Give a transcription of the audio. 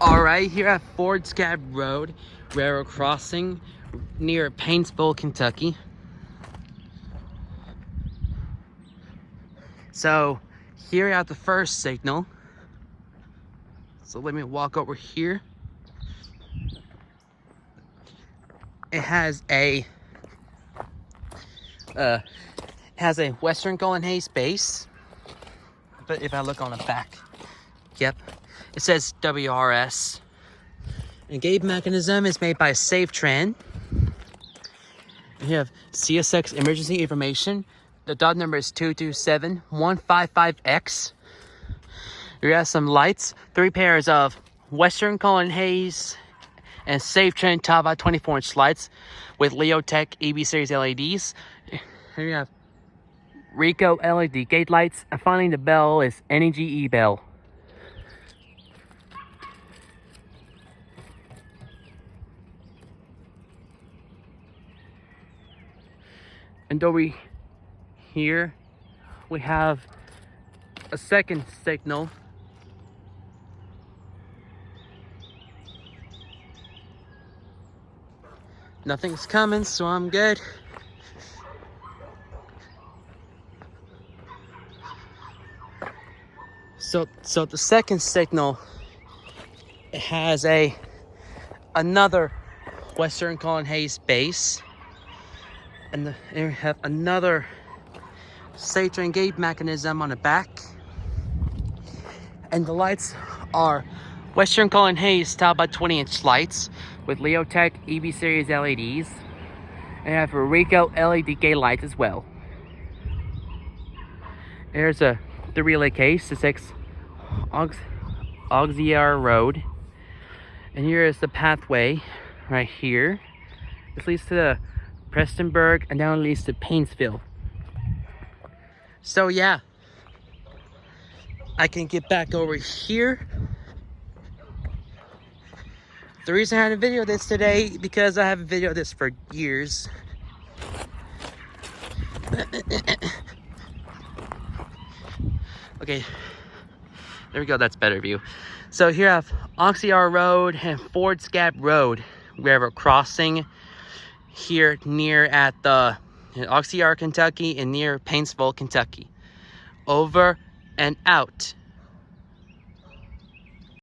Alright, here at Ford Scab Road, railroad crossing near Paintsville, Kentucky. So, here at the first signal. So let me walk over here. It has a Western Golden Haze base. But if I look on the back, yep, it says WRS. And gate mechanism is made by SafeTran. You have CSX emergency information. The dot number is 227155X. You have some lights, 3 pairs of Western Golden Haze and SafeTran top out 24-inch lights with Leotech EB series LEDs. Here you have Rico LED gate lights, and finally the bell is NEGE bell. And over here we have a second signal. Nothing's coming, so I'm good. So the second signal, it has another Western Golden Haze base, and you have another SafeTran gate mechanism on the back, and the lights are Western Golden Haze top by 20-inch lights with Leotech EB series LEDs, and you have a Rico LED gate lights as well. There's the relay case, the 6 Auxier Road, and here is the pathway right here. This leads to the Prestonburg, and now it leads to Paintsville. So yeah, I can get back over here. The reason I had to video this today, because I haven't videoed this for years. Okay, there we go, that's better view. So here I have Auxier Road and Ford Scab Road, railroad crossing here near at the Auxier, Kentucky, and near Paintsville, Kentucky. Over and out.